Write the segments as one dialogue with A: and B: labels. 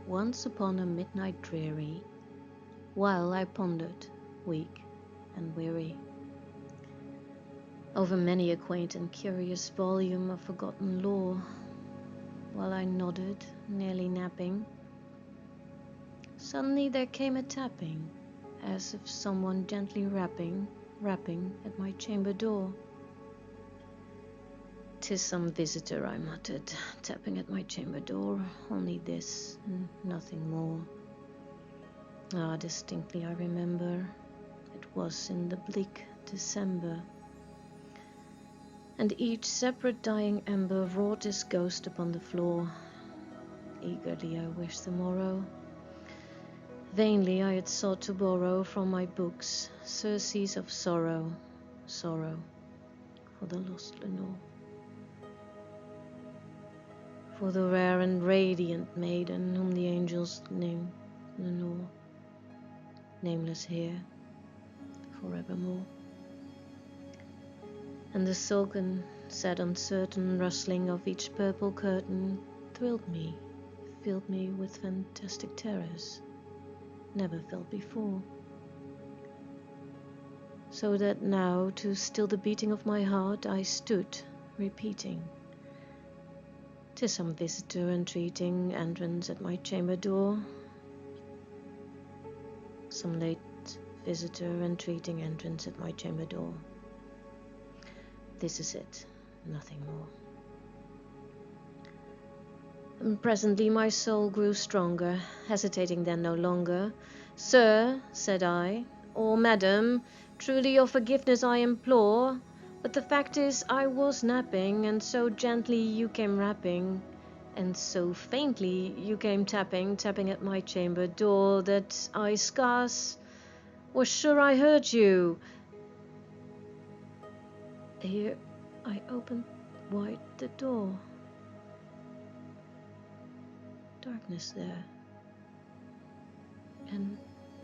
A: once upon a midnight dreary, while I pondered, weak and weary, over many a quaint and curious volume of forgotten lore, while I nodded, nearly napping, suddenly there came a tapping, as if someone gently rapping at my chamber door. "'Tis some visitor," I muttered, tapping at my chamber door, "only this, and nothing more." Ah, distinctly I remember, it was in the bleak December, and each separate dying ember wrought his ghost upon the floor. Eagerly I wished the morrow. Vainly I had sought to borrow from my books surcease of sorrow, sorrow for the lost Lenore, for the rare and radiant maiden whom the angels name Lenore, nameless here forevermore. And the silken, sad, uncertain rustling of each purple curtain thrilled me, filled me with fantastic terrors never felt before, so that now, to still the beating of my heart, I stood, repeating, "'Tis some visitor entreating entrance at my chamber door, some late visitor entreating entrance at my chamber door. This is it, nothing more." And presently my soul grew stronger, hesitating then no longer. "Sir," said I, "or madam, truly your forgiveness I implore, but the fact is I was napping, and so gently you came rapping, and so faintly you came tapping at my chamber door, that I scarce was sure I heard you." Here I opened wide the door. Darkness there, and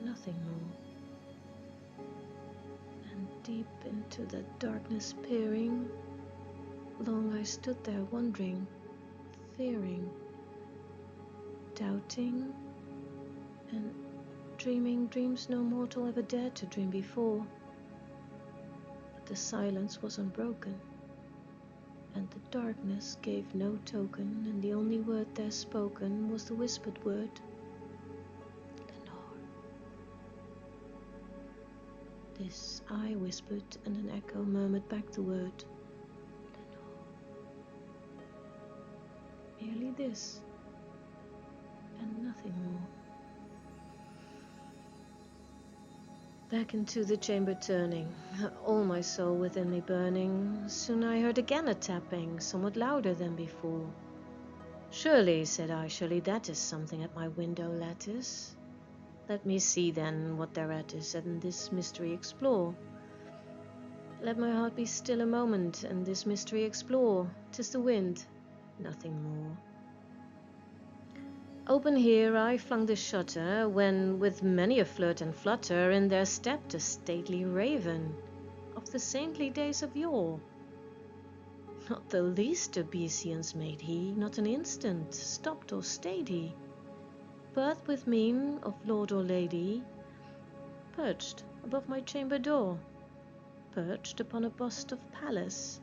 A: nothing more. And deep into that darkness peering, long I stood there wondering, fearing, doubting, and dreaming dreams no mortal ever dared to dream before. But the silence was unbroken, and the darkness gave no token, and the only word there spoken was the whispered word, "Lenore." This I whispered, and an echo murmured back the word, "Lenore." Merely this, and nothing more. Back into the chamber turning, all my soul within me burning, soon I heard again a tapping, somewhat louder than before. "Surely," said I, "surely that is something at my window lattice. Let me see then what thereat is, and this mystery explore. Let my heart be still a moment, and this mystery explore. 'Tis the wind, nothing more." Open here I flung the shutter, when with many a flirt and flutter in there stepped a stately raven of the saintly days of yore. Not the least obeisance made he, not an instant stopped or stayed he, but with mien of lord or lady perched above my chamber door, perched upon a bust of Pallas,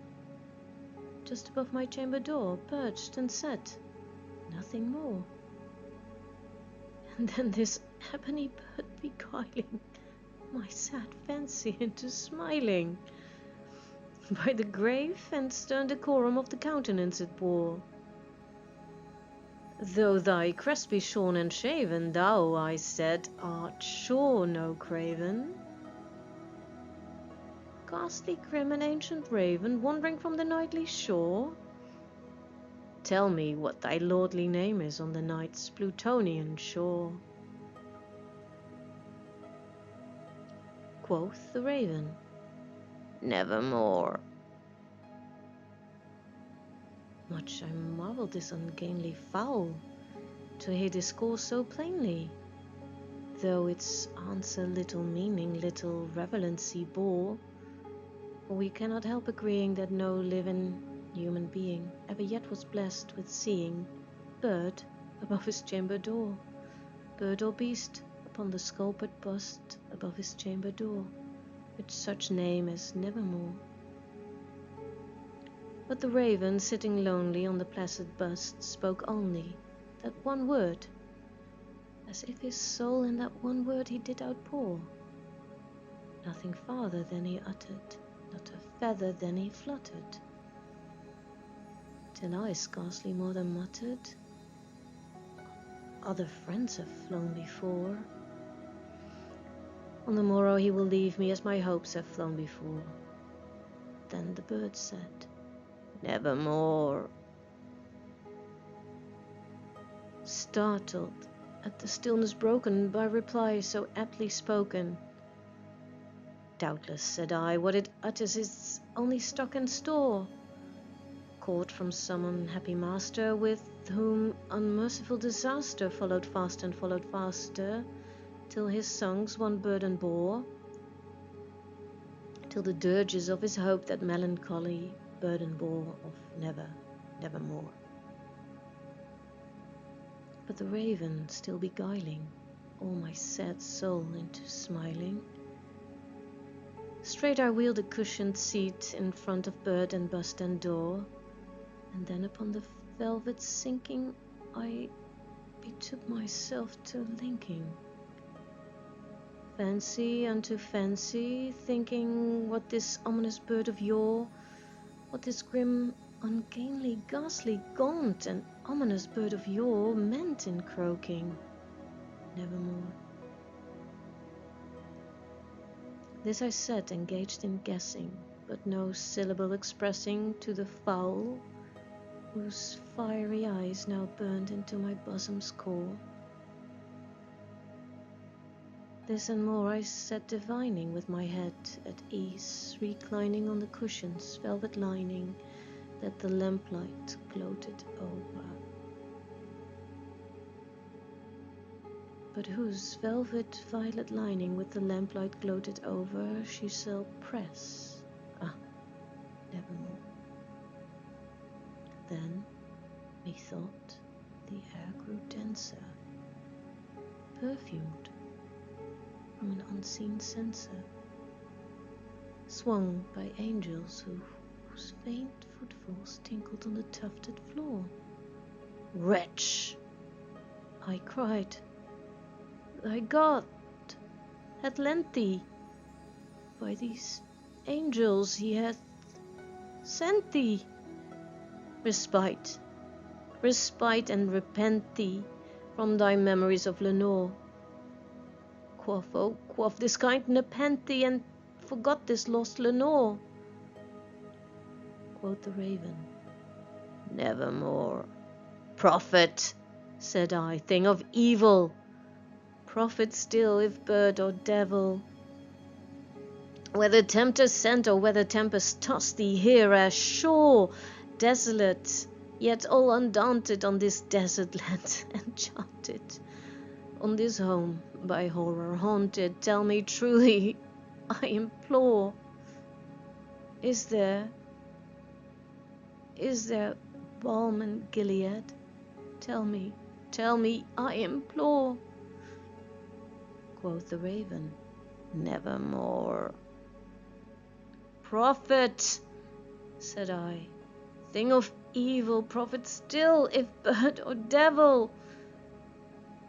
A: just above my chamber door, perched and sat, nothing more. And then this ebony bird beguiling my sad fancy into smiling, by the grave and stern decorum of the countenance it bore. "Though thy crest be shorn and shaven, thou," I said, "art sure no craven. Ghastly grim and ancient raven, wandering from the nightly shore? Tell me what thy lordly name is on the night's Plutonian shore." Quoth the raven, "Nevermore." Much I marvelled this ungainly fowl to hear discourse so plainly, though its answer little meaning, little relevancy bore. For we cannot help agreeing that no living human being ever yet was blessed with seeing bird above his chamber door. bird or beast, upon the sculptured bust above his chamber door, which such name as Nevermore. But the raven, sitting lonely on the placid bust, spoke only that one word, as if his soul in that one word he did outpour. Nothing farther than he uttered, not a feather than he fluttered, till I scarcely more than muttered, other friends have flown before. On the morrow he will leave me as my hopes have flown before. Then the bird said, Nevermore. Startled at the stillness broken by reply so aptly spoken, doubtless, said I, what it utters is only stock and store, caught from some unhappy master, with whom unmerciful disaster followed fast and followed faster, till his songs one burden bore, till the dirges of his hope that melancholy burden bore of nevermore. But the raven still beguiling all my sad soul into smiling, straight I wheeled a cushioned seat in front of bird and bust and door, and then upon the velvet sinking I betook myself to linking fancy unto fancy, thinking what this ominous bird of yore, what this grim, ungainly, ghastly, gaunt, and ominous bird of yore meant in croaking Nevermore. This I said, engaged in guessing, but no syllable expressing to the fowl, whose fiery eyes now burned into my bosom's core. This and more I said, divining, with my head at ease, reclining on the cushion's velvet lining that the lamplight gloated over, but whose velvet violet lining with the lamplight gloated over she shall press, nevermore. Then, methought, the air grew denser, perfumed from an unseen censer, swung by angels whose faint footfalls tinkled on the tufted floor. Wretch! I cried, thy God hath lent thee, by these angels he hath sent thee respite, and repent thee from thy memories of Lenore. Quaff this kind nepenthe, and forgot this lost Lenore. Quoth the raven, Nevermore. Prophet, said I, thing of evil, prophet still, if bird or devil. Whether tempter sent or whether tempest tossed thee here as shore, desolate, yet all undaunted on this desert land, enchanted, on this home by horror haunted, tell me truly, I implore, is there balm in Gilead? Tell me, I implore. Quoth the raven, Nevermore. Prophet, said I, thing of evil, prophet still, if bird or devil.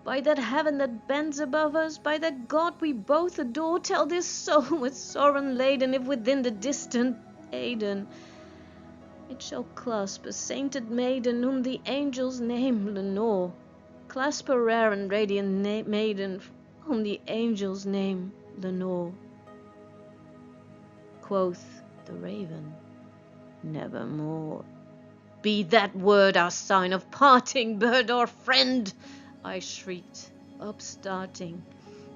A: By that heaven that bends above us, by that God we both adore, tell this soul with sorrow laden, if within the distant Aidenn it shall clasp a sainted maiden, whom the angels name Lenore. Clasp a rare and radiant maiden, whom the angels name Lenore. Quoth the raven, Nevermore. Be that word our sign of parting, bird or friend, I shrieked, upstarting.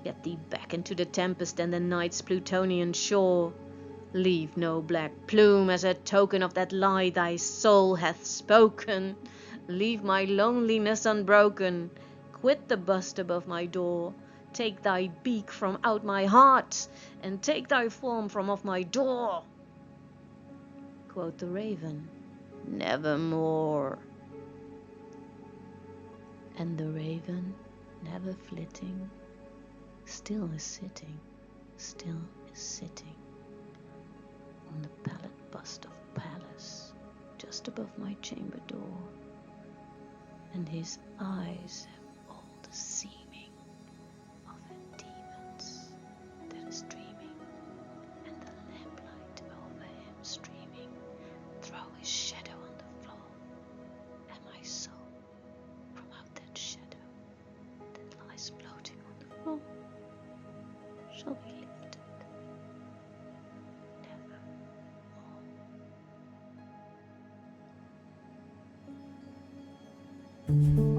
A: Get thee back into the tempest and the night's Plutonian shore. Leave no black plume as a token of that lie thy soul hath spoken. Leave my loneliness unbroken. Quit the bust above my door. Take thy beak from out my heart, and take thy form from off my door. Quoth the raven, Nevermore. And the raven never flitting, still is sitting on the pallid bust of Pallas just above my chamber door, and his eyes have all the seeming of a demon's that is dreaming, and the lamplight over him streaming throw his shadow on the floor, and my soul from out that shadow that lies floating on the floor shall be lifted nevermore.